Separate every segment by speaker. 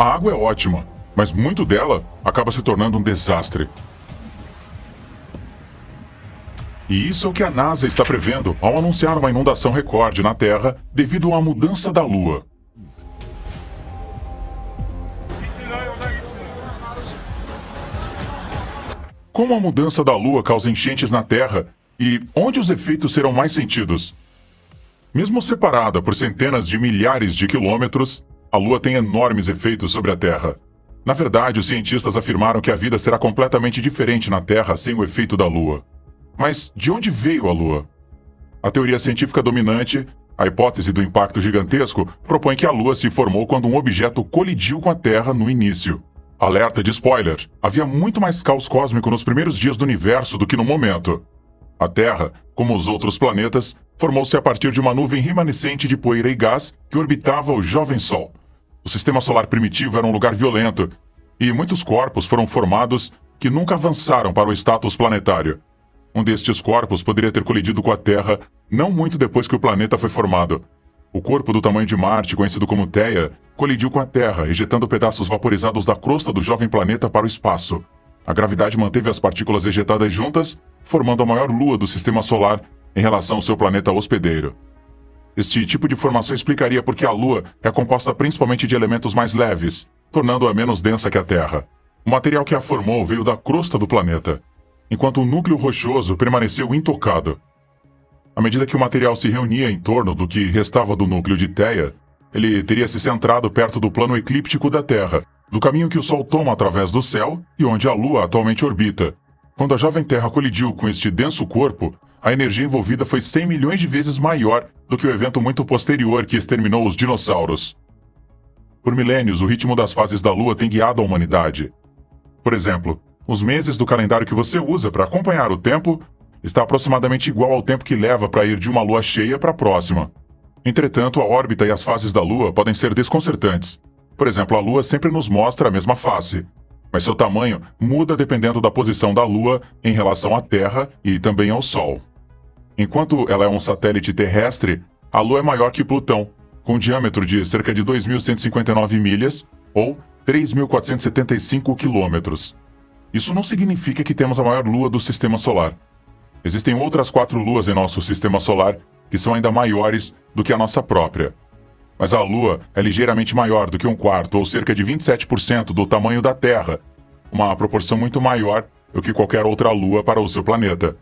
Speaker 1: A água é ótima, mas muito dela acaba se tornando um desastre. E isso é o que a NASA está prevendo ao anunciar uma inundação recorde na Terra devido à mudança da Lua. Como a mudança da Lua causa enchentes na Terra e onde os efeitos serão mais sentidos? Mesmo separada por centenas de milhares de quilômetros, a Lua tem enormes efeitos sobre a Terra. Na verdade, os cientistas afirmaram que a vida será completamente diferente na Terra sem o efeito da Lua. Mas de onde veio a Lua? A teoria científica dominante, a hipótese do impacto gigantesco, propõe que a Lua se formou quando um objeto colidiu com a Terra no início. Alerta de spoiler: havia muito mais caos cósmico nos primeiros dias do universo do que no momento. A Terra, como os outros planetas, formou-se a partir de uma nuvem remanescente de poeira e gás que orbitava o jovem Sol. O sistema solar primitivo era um lugar violento, e muitos corpos foram formados que nunca avançaram para o status planetário. Um destes corpos poderia ter colidido com a Terra não muito depois que o planeta foi formado. O corpo do tamanho de Marte, conhecido como Theia, colidiu com a Terra, ejetando pedaços vaporizados da crosta do jovem planeta para o espaço. A gravidade manteve as partículas ejetadas juntas, formando a maior lua do sistema solar em relação ao seu planeta hospedeiro. Este tipo de formação explicaria por que a Lua é composta principalmente de elementos mais leves, tornando-a menos densa que a Terra. O material que a formou veio da crosta do planeta, enquanto o núcleo rochoso permaneceu intocado. À medida que o material se reunia em torno do que restava do núcleo de Theia, ele teria se centrado perto do plano eclíptico da Terra, do caminho que o Sol toma através do céu e onde a Lua atualmente orbita. Quando a jovem Terra colidiu com este denso corpo, a energia envolvida foi 100 milhões de vezes maior do que o evento muito posterior que exterminou os dinossauros. Por milênios, o ritmo das fases da Lua tem guiado a humanidade. Por exemplo, os meses do calendário que você usa para acompanhar o tempo está aproximadamente igual ao tempo que leva para ir de uma lua cheia para a próxima. Entretanto, a órbita e as fases da Lua podem ser desconcertantes. Por exemplo, a Lua sempre nos mostra a mesma face, mas seu tamanho muda dependendo da posição da Lua em relação à Terra e também ao Sol. Enquanto ela é um satélite terrestre, a Lua é maior que Plutão, com um diâmetro de cerca de 2.159 milhas, ou 3.475 quilômetros. Isso não significa que temos a maior lua do Sistema Solar. Existem outras 4 luas em nosso Sistema Solar que são ainda maiores do que a nossa própria. Mas a Lua é ligeiramente maior do que um quarto, ou cerca de 27% do tamanho da Terra, uma proporção muito maior do que qualquer outra lua para o seu planeta.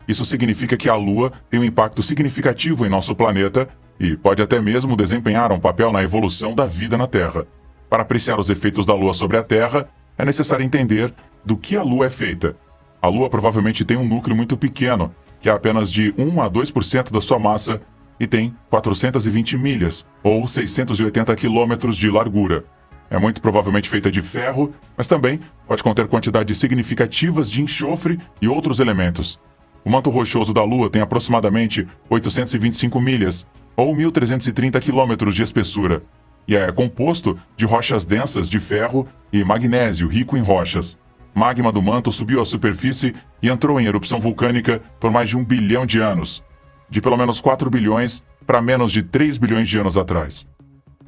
Speaker 1: Isso significa que a Lua tem um impacto significativo em nosso planeta e pode até mesmo desempenhar um papel na evolução da vida na Terra. Para apreciar os efeitos da Lua sobre a Terra, é necessário entender do que a Lua é feita. A Lua provavelmente tem um núcleo muito pequeno, que é apenas de 1 a 2% da sua massa, e tem 420 milhas, ou 680 quilômetros de largura. É muito provavelmente feita de ferro, mas também pode conter quantidades significativas de enxofre e outros elementos. O manto rochoso da Lua tem aproximadamente 825 milhas, ou 1.330 quilômetros de espessura, e é composto de rochas densas de ferro e magnésio rico em rochas. Magma do manto subiu à superfície e entrou em erupção vulcânica por mais de 1 bilhão de anos, de pelo menos 4 bilhões para menos de 3 bilhões de anos atrás.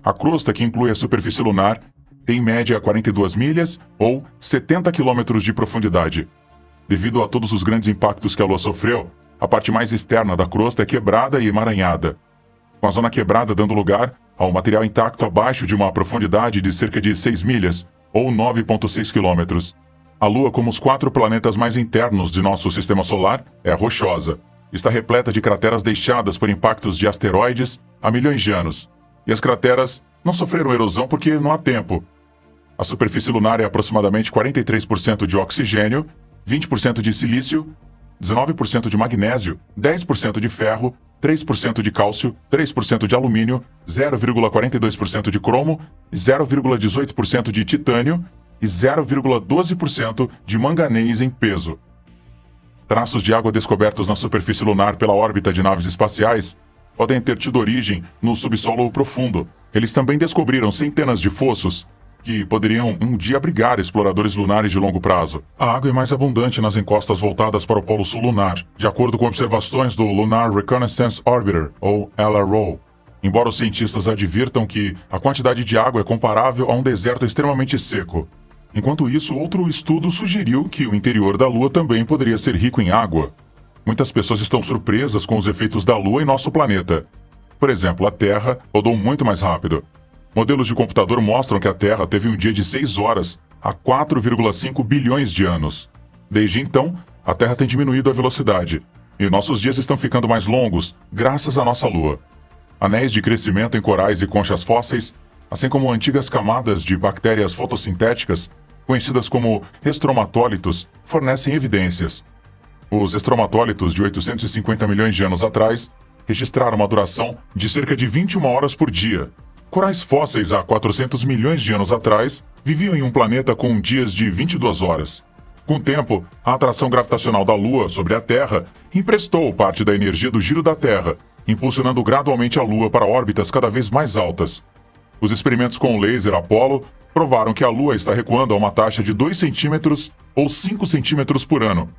Speaker 1: A crosta, que inclui a superfície lunar, tem em média 42 milhas ou 70 quilômetros de profundidade. Devido a todos os grandes impactos que a Lua sofreu, a parte mais externa da crosta é quebrada e emaranhada, com a zona quebrada dando lugar ao material intacto abaixo de uma profundidade de cerca de 6 milhas ou 9,6 quilômetros. A Lua, como os 4 planetas mais internos de nosso Sistema Solar, é rochosa. Está repleta de crateras deixadas por impactos de asteroides há milhões de anos. E as crateras não sofreram erosão porque não há tempo. A superfície lunar é aproximadamente 43% de oxigênio, 20% de silício, 19% de magnésio, 10% de ferro, 3% de cálcio, 3% de alumínio, 0,42% de cromo, 0,18% de titânio e 0,12% de manganês em peso. Traços de água descobertos na superfície lunar pela órbita de naves espaciais podem ter tido origem no subsolo profundo. Eles também descobriram centenas de fossos que poderiam um dia abrigar exploradores lunares de longo prazo. A água é mais abundante nas encostas voltadas para o polo sul lunar, de acordo com observações do Lunar Reconnaissance Orbiter, ou LRO. embora os cientistas advirtam que a quantidade de água é comparável a um deserto extremamente seco. Enquanto isso, outro estudo sugeriu que o interior da Lua também poderia ser rico em água. Muitas pessoas estão surpresas com os efeitos da Lua em nosso planeta. Por exemplo, a Terra rodou muito mais rápido. Modelos de computador mostram que a Terra teve um dia de 6 horas há 4,5 bilhões de anos. Desde então, a Terra tem diminuído a velocidade, e nossos dias estão ficando mais longos, graças à nossa Lua. Anéis de crescimento em corais e conchas fósseis, assim como antigas camadas de bactérias fotossintéticas, conhecidas como estromatólitos, fornecem evidências. Os estromatólitos de 850 milhões de anos atrás registraram uma duração de cerca de 21 horas por dia. Corais fósseis há 400 milhões de anos atrás viviam em um planeta com dias de 22 horas. Com o tempo, a atração gravitacional da Lua sobre a Terra emprestou parte da energia do giro da Terra, impulsionando gradualmente a Lua para órbitas cada vez mais altas. Os experimentos com o laser Apollo provaram que a Lua está recuando a uma taxa de 2 centímetros ou 5 centímetros por ano.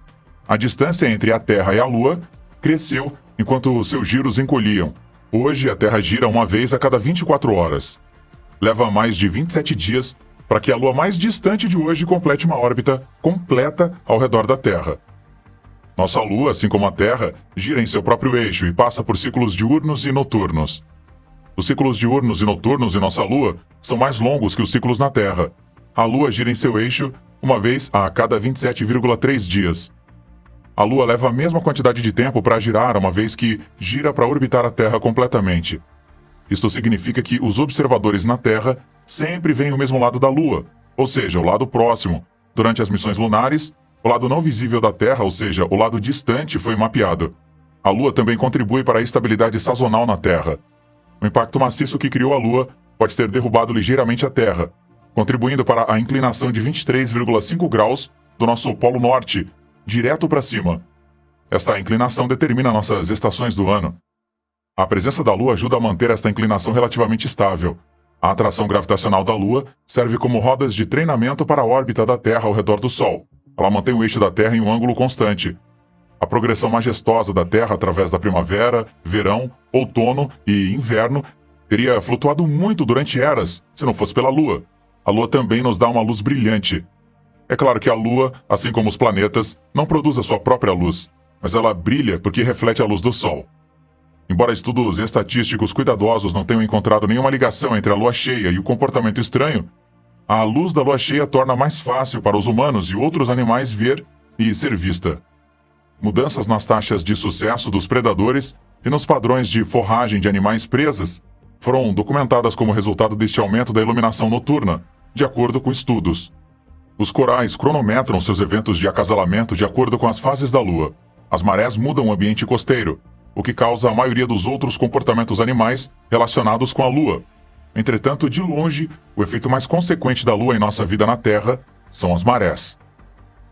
Speaker 1: A distância entre a Terra e a Lua cresceu enquanto seus giros encolhiam. Hoje, a Terra gira uma vez a cada 24 horas. Leva mais de 27 dias para que a Lua mais distante de hoje complete uma órbita completa ao redor da Terra. Nossa Lua, assim como a Terra, gira em seu próprio eixo e passa por ciclos diurnos e noturnos. Os ciclos diurnos e noturnos em nossa Lua são mais longos que os ciclos na Terra. A Lua gira em seu eixo uma vez a cada 27,3 dias. A Lua leva a mesma quantidade de tempo para girar, uma vez que gira para orbitar a Terra completamente. Isto significa que os observadores na Terra sempre veem o mesmo lado da Lua, ou seja, o lado próximo. Durante as missões lunares, o lado não visível da Terra, ou seja, o lado distante, foi mapeado. A Lua também contribui para a estabilidade sazonal na Terra. O impacto maciço que criou a Lua pode ter derrubado ligeiramente a Terra, contribuindo para a inclinação de 23,5 graus do nosso Polo Norte, direto para cima. Esta inclinação determina nossas estações do ano. A presença da Lua ajuda a manter esta inclinação relativamente estável. A atração gravitacional da Lua serve como rodas de treinamento para a órbita da Terra ao redor do Sol. Ela mantém o eixo da Terra em um ângulo constante. A progressão majestosa da Terra através da primavera, verão, outono e inverno teria flutuado muito durante eras se não fosse pela Lua. A Lua também nos dá uma luz brilhante. É claro que a Lua, assim como os planetas, não produz a sua própria luz, mas ela brilha porque reflete a luz do Sol. Embora estudos estatísticos cuidadosos não tenham encontrado nenhuma ligação entre a Lua cheia e o comportamento estranho, a luz da Lua cheia torna mais fácil para os humanos e outros animais ver e ser vista. Mudanças nas taxas de sucesso dos predadores e nos padrões de forragem de animais presas foram documentadas como resultado deste aumento da iluminação noturna, de acordo com estudos. Os corais cronometram seus eventos de acasalamento de acordo com as fases da Lua. As marés mudam o ambiente costeiro, o que causa a maioria dos outros comportamentos animais relacionados com a Lua. Entretanto, de longe, o efeito mais consequente da Lua em nossa vida na Terra são as marés.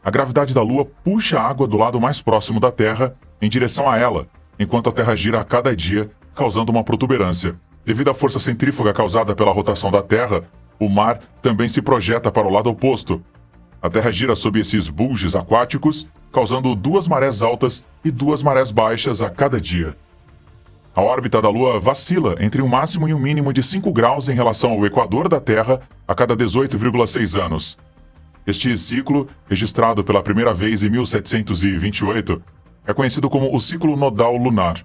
Speaker 1: A gravidade da Lua puxa a água do lado mais próximo da Terra em direção a ela, enquanto a Terra gira a cada dia, causando uma protuberância. Devido à força centrífuga causada pela rotação da Terra, o mar também se projeta para o lado oposto. A Terra gira sob esses bulges aquáticos, causando 2 marés altas e 2 marés baixas a cada dia. A órbita da Lua vacila entre um máximo e um mínimo de 5 graus em relação ao equador da Terra a cada 18,6 anos. Este ciclo, registrado pela primeira vez em 1728, é conhecido como o ciclo nodal lunar.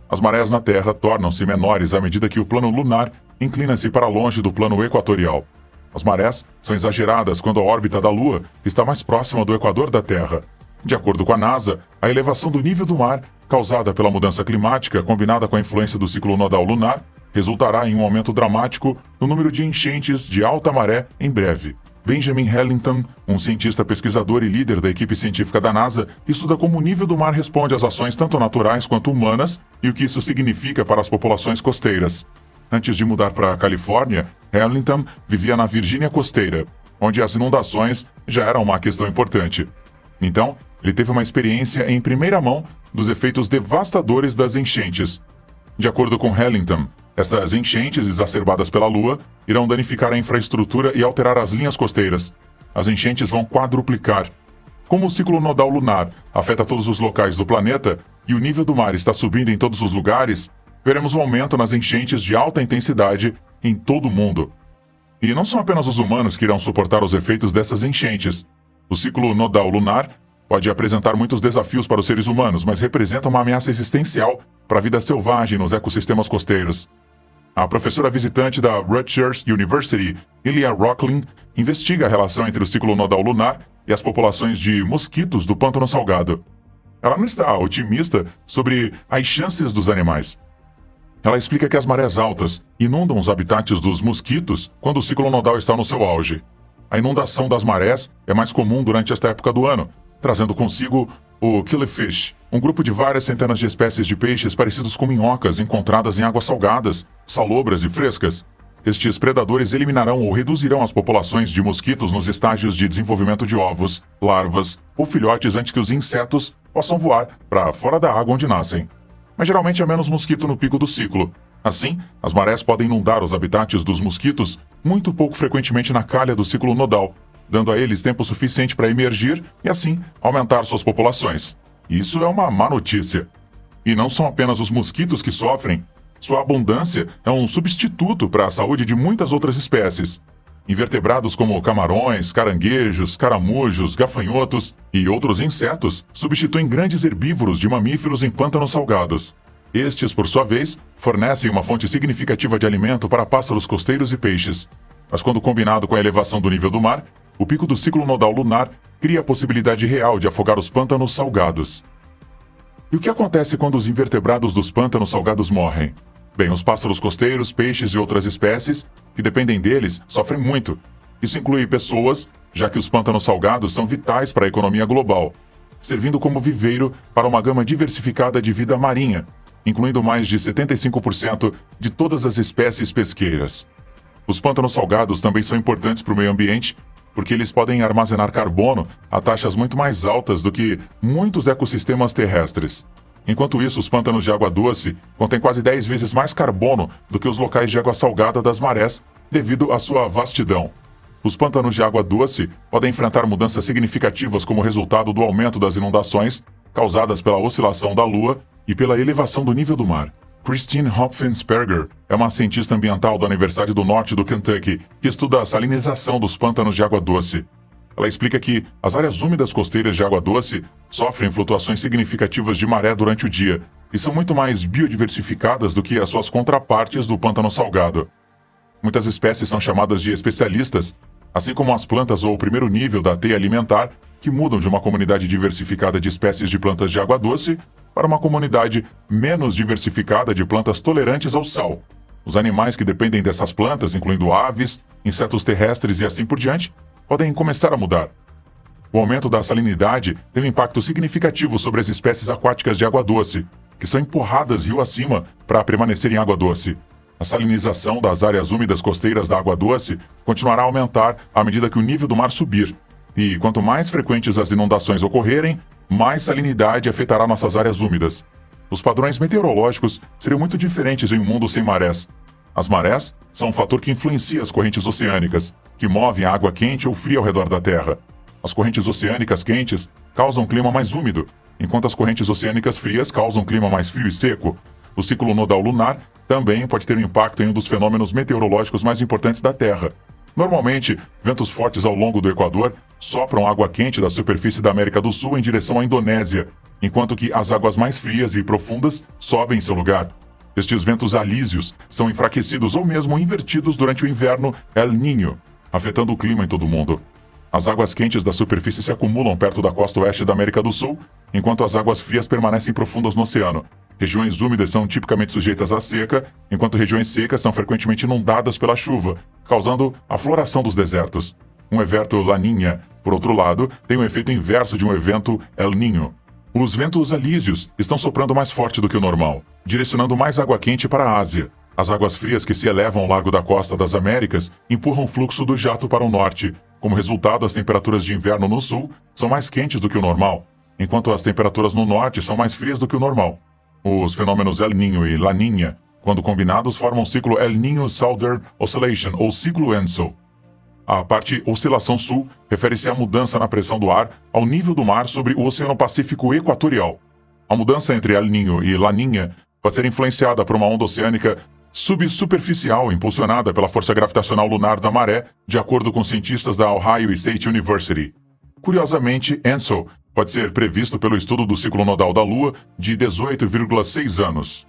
Speaker 1: As marés na Terra tornam-se menores à medida que o plano lunar inclina-se para longe do plano equatorial. As marés são exageradas quando a órbita da Lua está mais próxima do equador da Terra. De acordo com a NASA, a elevação do nível do mar, causada pela mudança climática combinada com a influência do ciclo nodal lunar, resultará em um aumento dramático no número de enchentes de alta maré em breve. Benjamin Harrington, um cientista pesquisador e líder da equipe científica da NASA, estuda como o nível do mar responde às ações tanto naturais quanto humanas e o que isso significa para as populações costeiras. Antes de mudar para a Califórnia, Harrington vivia na Virgínia costeira, onde as inundações já eram uma questão importante. Então, ele teve uma experiência em primeira mão dos efeitos devastadores das enchentes. De acordo com Harrington, estas enchentes exacerbadas pela Lua irão danificar a infraestrutura e alterar as linhas costeiras. As enchentes vão quadruplicar. Como o ciclo nodal lunar afeta todos os locais do planeta e o nível do mar está subindo em todos os lugares, veremos um aumento nas enchentes de alta intensidade em todo o mundo. E não são apenas os humanos que irão suportar os efeitos dessas enchentes. O ciclo nodal lunar pode apresentar muitos desafios para os seres humanos, mas representa uma ameaça existencial para a vida selvagem nos ecossistemas costeiros. A professora visitante da Rutgers University, Ilya Rocklin, investiga a relação entre o ciclo nodal lunar e as populações de mosquitos do pântano salgado. Ela não está otimista sobre as chances dos animais. Ela explica que as marés altas inundam os habitats dos mosquitos quando o ciclo nodal está no seu auge. A inundação das marés é mais comum durante esta época do ano, trazendo consigo o killifish, um grupo de várias centenas de espécies de peixes parecidos com minhocas encontradas em águas salgadas, salobras e frescas. Estes predadores eliminarão ou reduzirão as populações de mosquitos nos estágios de desenvolvimento de ovos, larvas ou filhotes antes que os insetos possam voar para fora da água onde nascem. Mas geralmente há menos mosquito no pico do ciclo. Assim, as marés podem inundar os habitats dos mosquitos muito pouco frequentemente na calha do ciclo nodal, dando a eles tempo suficiente para emergir e, assim, aumentar suas populações. Isso é uma má notícia. E não são apenas os mosquitos que sofrem. Sua abundância é um substituto para a saúde de muitas outras espécies. Invertebrados como camarões, caranguejos, caramujos, gafanhotos e outros insetos substituem grandes herbívoros de mamíferos em pântanos salgados. Estes, por sua vez, fornecem uma fonte significativa de alimento para pássaros costeiros e peixes. Mas quando combinado com a elevação do nível do mar, o pico do ciclo nodal lunar cria a possibilidade real de afogar os pântanos salgados. E o que acontece quando os invertebrados dos pântanos salgados morrem? Bem, os pássaros costeiros, peixes e outras espécies que dependem deles sofrem muito. Isso inclui pessoas, já que os pântanos salgados são vitais para a economia global, servindo como viveiro para uma gama diversificada de vida marinha, incluindo mais de 75% de todas as espécies pesqueiras. Os pântanos salgados também são importantes para o meio ambiente, porque eles podem armazenar carbono a taxas muito mais altas do que muitos ecossistemas terrestres. Enquanto isso, os pântanos de água doce contêm quase 10 vezes mais carbono do que os locais de água salgada das marés, devido à sua vastidão. Os pântanos de água doce podem enfrentar mudanças significativas como resultado do aumento das inundações causadas pela oscilação da Lua e pela elevação do nível do mar. Christine Hopfinsperger é uma cientista ambiental da Universidade do Norte do Kentucky que estuda a salinização dos pântanos de água doce. Ela explica que as áreas úmidas costeiras de água doce sofrem flutuações significativas de maré durante o dia e são muito mais biodiversificadas do que as suas contrapartes do pântano salgado. Muitas espécies são chamadas de especialistas, assim como as plantas ou o primeiro nível da teia alimentar, que mudam de uma comunidade diversificada de espécies de plantas de água doce para uma comunidade menos diversificada de plantas tolerantes ao sal. Os animais que dependem dessas plantas, incluindo aves, insetos terrestres e assim por diante, podem começar a mudar. O aumento da salinidade tem um impacto significativo sobre as espécies aquáticas de água doce, que são empurradas rio acima para permanecer em água doce. A salinização das áreas úmidas costeiras da água doce continuará a aumentar à medida que o nível do mar subir. E quanto mais frequentes as inundações ocorrerem, mais salinidade afetará nossas áreas úmidas. Os padrões meteorológicos seriam muito diferentes em um mundo sem marés. As marés são um fator que influencia as correntes oceânicas, que movem a água quente ou fria ao redor da Terra. As correntes oceânicas quentes causam um clima mais úmido, enquanto as correntes oceânicas frias causam um clima mais frio e seco. O ciclo nodal lunar também pode ter um impacto em um dos fenômenos meteorológicos mais importantes da Terra. Normalmente, ventos fortes ao longo do Equador sopram água quente da superfície da América do Sul em direção à Indonésia, enquanto que as águas mais frias e profundas sobem em seu lugar. Estes ventos alísios são enfraquecidos ou mesmo invertidos durante o inverno El Niño, afetando o clima em todo o mundo. As águas quentes da superfície se acumulam perto da costa oeste da América do Sul, enquanto as águas frias permanecem profundas no oceano. Regiões úmidas são tipicamente sujeitas à seca, enquanto regiões secas são frequentemente inundadas pela chuva, causando a floração dos desertos. Um evento La Niña, por outro lado, tem um efeito inverso de um evento El Niño. Os ventos alísios estão soprando mais forte do que o normal, direcionando mais água quente para a Ásia. As águas frias que se elevam ao largo da costa das Américas empurram o fluxo do jato para o norte. Como resultado, as temperaturas de inverno no sul são mais quentes do que o normal, enquanto as temperaturas no norte são mais frias do que o normal. Os fenômenos El Niño e La Niña, quando combinados, formam o ciclo El Niño Southern Oscillation, ou ciclo ENSO. A parte oscilação sul refere-se à mudança na pressão do ar ao nível do mar sobre o Oceano Pacífico Equatorial. A mudança entre El Niño e La Niña pode ser influenciada por uma onda oceânica subsuperficial impulsionada pela força gravitacional lunar da maré, de acordo com cientistas da Ohio State University. Curiosamente, ENSO pode ser previsto pelo estudo do ciclo nodal da Lua de 18,6 anos.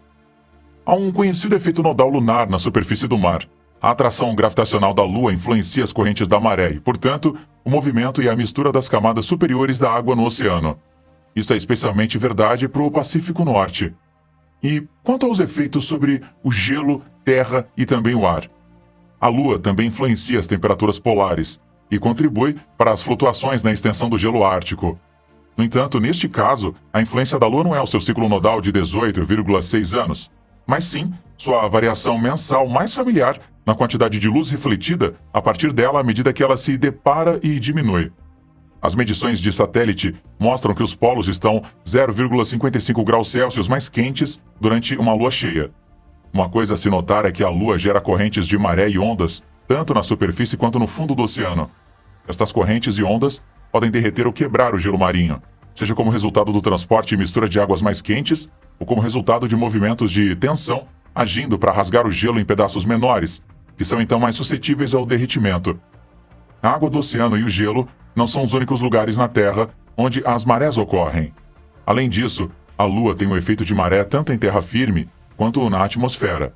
Speaker 1: Há um conhecido efeito nodal lunar na superfície do mar. A atração gravitacional da Lua influencia as correntes da maré e, portanto, o movimento e a mistura das camadas superiores da água no oceano. Isso é especialmente verdade para o Pacífico Norte. E quanto aos efeitos sobre o gelo, terra e também o ar? A Lua também influencia as temperaturas polares e contribui para as flutuações na extensão do gelo ártico. No entanto, neste caso, a influência da Lua não é o seu ciclo nodal de 18,6 anos, mas sim sua variação mensal mais familiar na quantidade de luz refletida a partir dela à medida que ela se depara e diminui. As medições de satélite mostram que os polos estão 0,55 graus Celsius mais quentes durante uma lua cheia. Uma coisa a se notar é que a Lua gera correntes de maré e ondas, tanto na superfície quanto no fundo do oceano. Estas correntes e ondas podem derreter ou quebrar o gelo marinho, seja como resultado do transporte e mistura de águas mais quentes, ou como resultado de movimentos de tensão agindo para rasgar o gelo em pedaços menores, que são então mais suscetíveis ao derretimento. A água do oceano e o gelo não são os únicos lugares na Terra onde as marés ocorrem. Além disso, a Lua tem um efeito de maré tanto em terra firme quanto na atmosfera.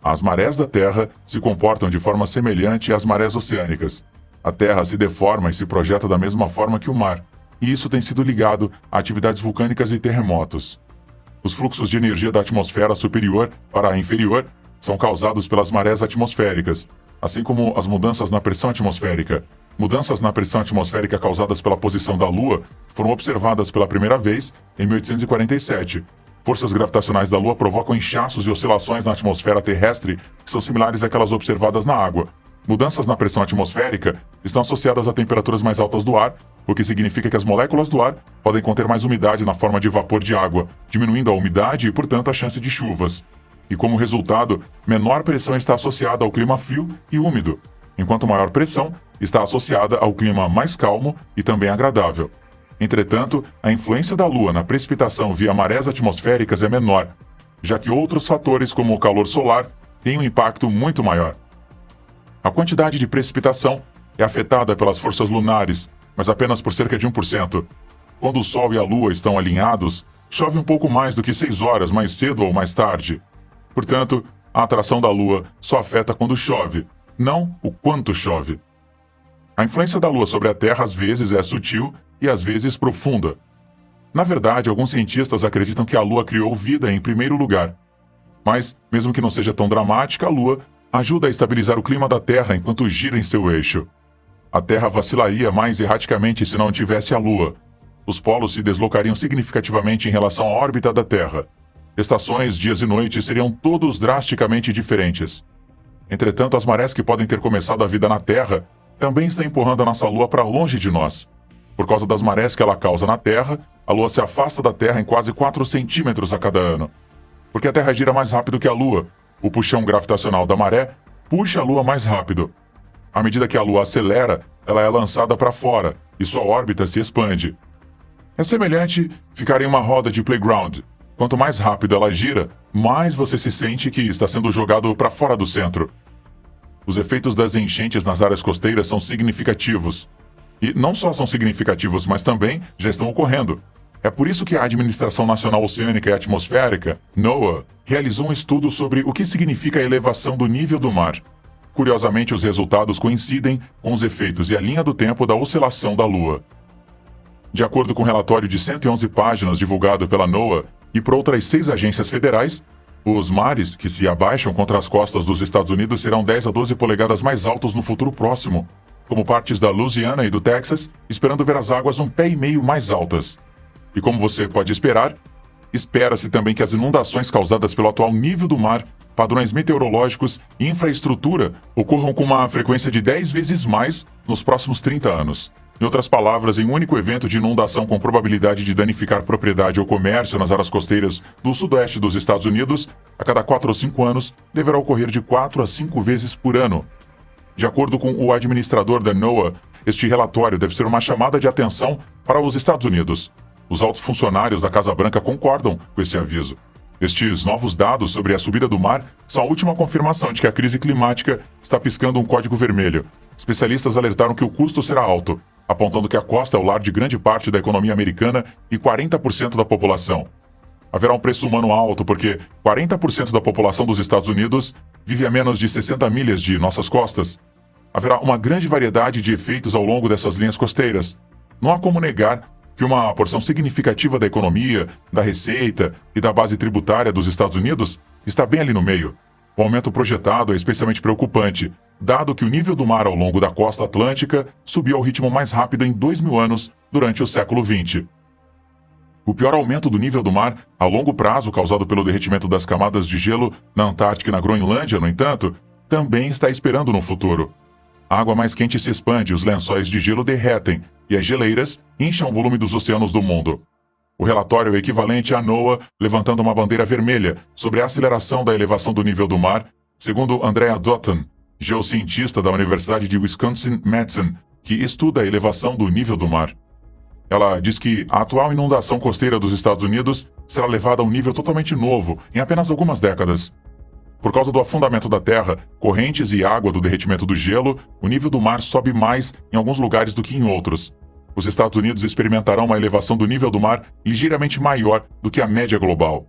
Speaker 1: As marés da Terra se comportam de forma semelhante às marés oceânicas. A Terra se deforma e se projeta da mesma forma que o mar, e isso tem sido ligado a atividades vulcânicas e terremotos. Os fluxos de energia da atmosfera superior para a inferior são causados pelas marés atmosféricas, assim como as mudanças na pressão atmosférica. Mudanças na pressão atmosférica causadas pela posição da Lua foram observadas pela primeira vez em 1847. Forças gravitacionais da Lua provocam inchaços e oscilações na atmosfera terrestre que são similares àquelas observadas na água. Mudanças na pressão atmosférica estão associadas a temperaturas mais altas do ar, o que significa que as moléculas do ar podem conter mais umidade na forma de vapor de água, diminuindo a umidade e, portanto, a chance de chuvas. E como resultado, menor pressão está associada ao clima frio e úmido, enquanto maior pressão está associada ao clima mais calmo e também agradável. Entretanto, a influência da Lua na precipitação via marés atmosféricas é menor, já que outros fatores como o calor solar têm um impacto muito maior. A quantidade de precipitação é afetada pelas forças lunares, mas apenas por cerca de 1%. Quando o Sol e a Lua estão alinhados, chove um pouco mais do que 6 horas mais cedo ou mais tarde. Portanto, a atração da Lua só afeta quando chove, não o quanto chove. A influência da Lua sobre a Terra às vezes é sutil e às vezes profunda. Na verdade, alguns cientistas acreditam que a Lua criou vida em primeiro lugar. Mas, mesmo que não seja tão dramática, a Lua ajuda a estabilizar o clima da Terra enquanto gira em seu eixo. A Terra vacilaria mais erraticamente se não tivesse a Lua. Os polos se deslocariam significativamente em relação à órbita da Terra. Estações, dias e noites seriam todos drasticamente diferentes. Entretanto, as marés que podem ter começado a vida na Terra também estão empurrando a nossa Lua para longe de nós. Por causa das marés que ela causa na Terra, a Lua se afasta da Terra em quase 4 centímetros a cada ano. Porque a Terra gira mais rápido que a Lua, o puxão gravitacional da maré puxa a Lua mais rápido. À medida que a Lua acelera, ela é lançada para fora e sua órbita se expande. É semelhante ficar em uma roda de playground. Quanto mais rápido ela gira, mais você se sente que está sendo jogado para fora do centro. Os efeitos das enchentes nas áreas costeiras são significativos. E não só são significativos, mas também já estão ocorrendo. É por isso que a Administração Nacional Oceânica e Atmosférica, NOAA, realizou um estudo sobre o que significa a elevação do nível do mar. Curiosamente, os resultados coincidem com os efeitos e a linha do tempo da oscilação da Lua. De acordo com um relatório de 111 páginas divulgado pela NOAA e por outras 6 agências federais, os mares que se abaixam contra as costas dos Estados Unidos serão 10 a 12 polegadas mais altos no futuro próximo, como partes da Louisiana e do Texas, esperando ver as águas 1,5 pé mais altas. E como você pode esperar, espera-se também que as inundações causadas pelo atual nível do mar, padrões meteorológicos e infraestrutura ocorram com uma frequência de 10 vezes mais nos próximos 30 anos. Em outras palavras, em um único evento de inundação com probabilidade de danificar propriedade ou comércio nas áreas costeiras do sudoeste dos Estados Unidos, a cada 4 ou 5 anos, deverá ocorrer de 4 a 5 vezes por ano. De acordo com o administrador da NOAA, este relatório deve ser uma chamada de atenção para os Estados Unidos. Os altos funcionários da Casa Branca concordam com esse aviso. Estes novos dados sobre a subida do mar são a última confirmação de que a crise climática está piscando um código vermelho. Especialistas alertaram que o custo será alto, apontando que a costa é o lar de grande parte da economia americana e 40% da população. Haverá um preço humano alto porque 40% da população dos Estados Unidos vive a menos de 60 milhas de nossas costas. Haverá uma grande variedade de efeitos ao longo dessas linhas costeiras. Não há como negar que uma porção significativa da economia, da receita e da base tributária dos Estados Unidos está bem ali no meio. O aumento projetado é especialmente preocupante, dado que o nível do mar ao longo da costa atlântica subiu ao ritmo mais rápido em 2.000 anos durante o século XX. O pior aumento do nível do mar a longo prazo causado pelo derretimento das camadas de gelo na Antártica e na Groenlândia, no entanto, também está esperando no futuro. A água mais quente se expande, os lençóis de gelo derretem e as geleiras incham o volume dos oceanos do mundo. O relatório é equivalente à NOAA levantando uma bandeira vermelha sobre a aceleração da elevação do nível do mar, segundo Andrea Dutton, geocientista da Universidade de Wisconsin-Madison, que estuda a elevação do nível do mar. Ela diz que a atual inundação costeira dos Estados Unidos será levada a um nível totalmente novo em apenas algumas décadas. Por causa do afundamento da terra, correntes e água do derretimento do gelo, o nível do mar sobe mais em alguns lugares do que em outros. Os Estados Unidos experimentarão uma elevação do nível do mar ligeiramente maior do que a média global.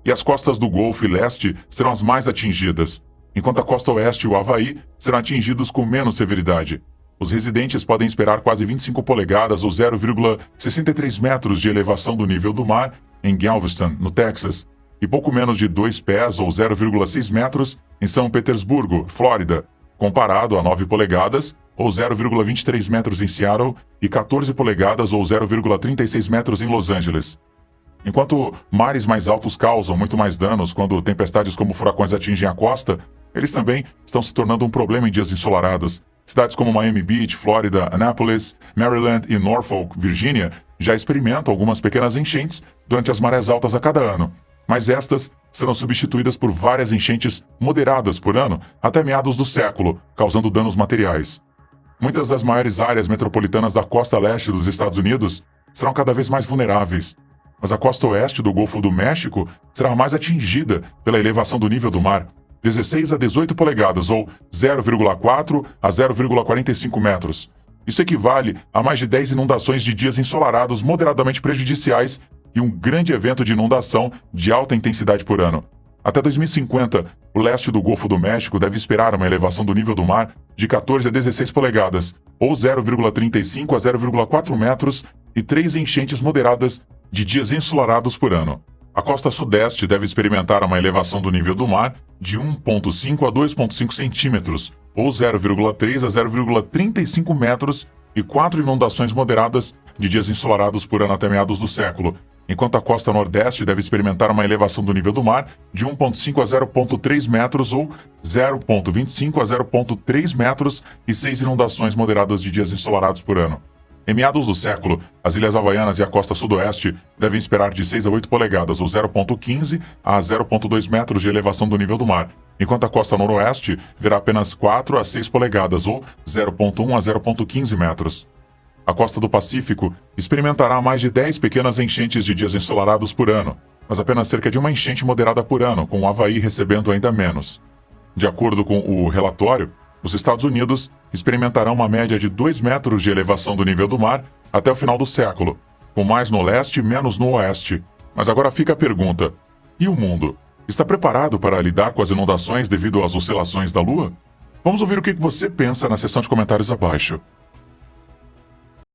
Speaker 1: E as costas do Golfo e Leste serão as mais atingidas, enquanto a costa Oeste e o Havaí serão atingidos com menos severidade. Os residentes podem esperar quase 25 polegadas ou 0,63 metros de elevação do nível do mar em Galveston, no Texas, e pouco menos de 2 pés ou 0,6 metros em São Petersburgo, Flórida, comparado a 9 polegadas ou 0,23 metros em Seattle e 14 polegadas ou 0,36 metros em Los Angeles. Enquanto mares mais altos causam muito mais danos quando tempestades como furacões atingem a costa, eles também estão se tornando um problema em dias ensolarados. Cidades como Miami Beach, Flórida, Annapolis, Maryland e Norfolk, Virgínia, já experimentam algumas pequenas enchentes durante as marés altas a cada ano, mas estas serão substituídas por várias enchentes moderadas por ano até meados do século, causando danos materiais. Muitas das maiores áreas metropolitanas da costa leste dos Estados Unidos serão cada vez mais vulneráveis, mas a costa oeste do Golfo do México será a mais atingida pela elevação do nível do mar, 16 a 18 polegadas, ou 0,4 a 0,45 metros. Isso equivale a mais de 10 inundações de dias ensolarados moderadamente prejudiciais e um grande evento de inundação de alta intensidade por ano. Até 2050, o leste do Golfo do México deve esperar uma elevação do nível do mar de 14 a 16 polegadas, ou 0,35 a 0,4 metros, e 3 enchentes moderadas de dias ensolarados por ano. A costa sudeste deve experimentar uma elevação do nível do mar de 1,5 a 2,5 centímetros, ou 0,3 a 0,35 metros, e 4 inundações moderadas de dias ensolarados por ano até meados do século, enquanto a costa nordeste deve experimentar uma elevação do nível do mar de 1,5 a 0,3 metros, ou 0,25 a 0,3 metros, e 6 inundações moderadas de dias ensolarados por ano. Em meados do século, as Ilhas Havaianas e a costa sudoeste devem esperar de 6 a 8 polegadas, ou 0,15 a 0,2 metros de elevação do nível do mar, enquanto a costa noroeste verá apenas 4 a 6 polegadas, ou 0,1 a 0,15 metros. A costa do Pacífico experimentará mais de 10 pequenas enchentes de dias ensolarados por ano, mas apenas cerca de uma enchente moderada por ano, com o Havaí recebendo ainda menos. De acordo com o relatório, os Estados Unidos experimentarão uma média de 2 metros de elevação do nível do mar até o final do século, com mais no leste e menos no oeste. Mas agora fica a pergunta: e o mundo? Está preparado para lidar com as inundações devido às oscilações da Lua? Vamos ouvir o que você pensa na seção de comentários abaixo.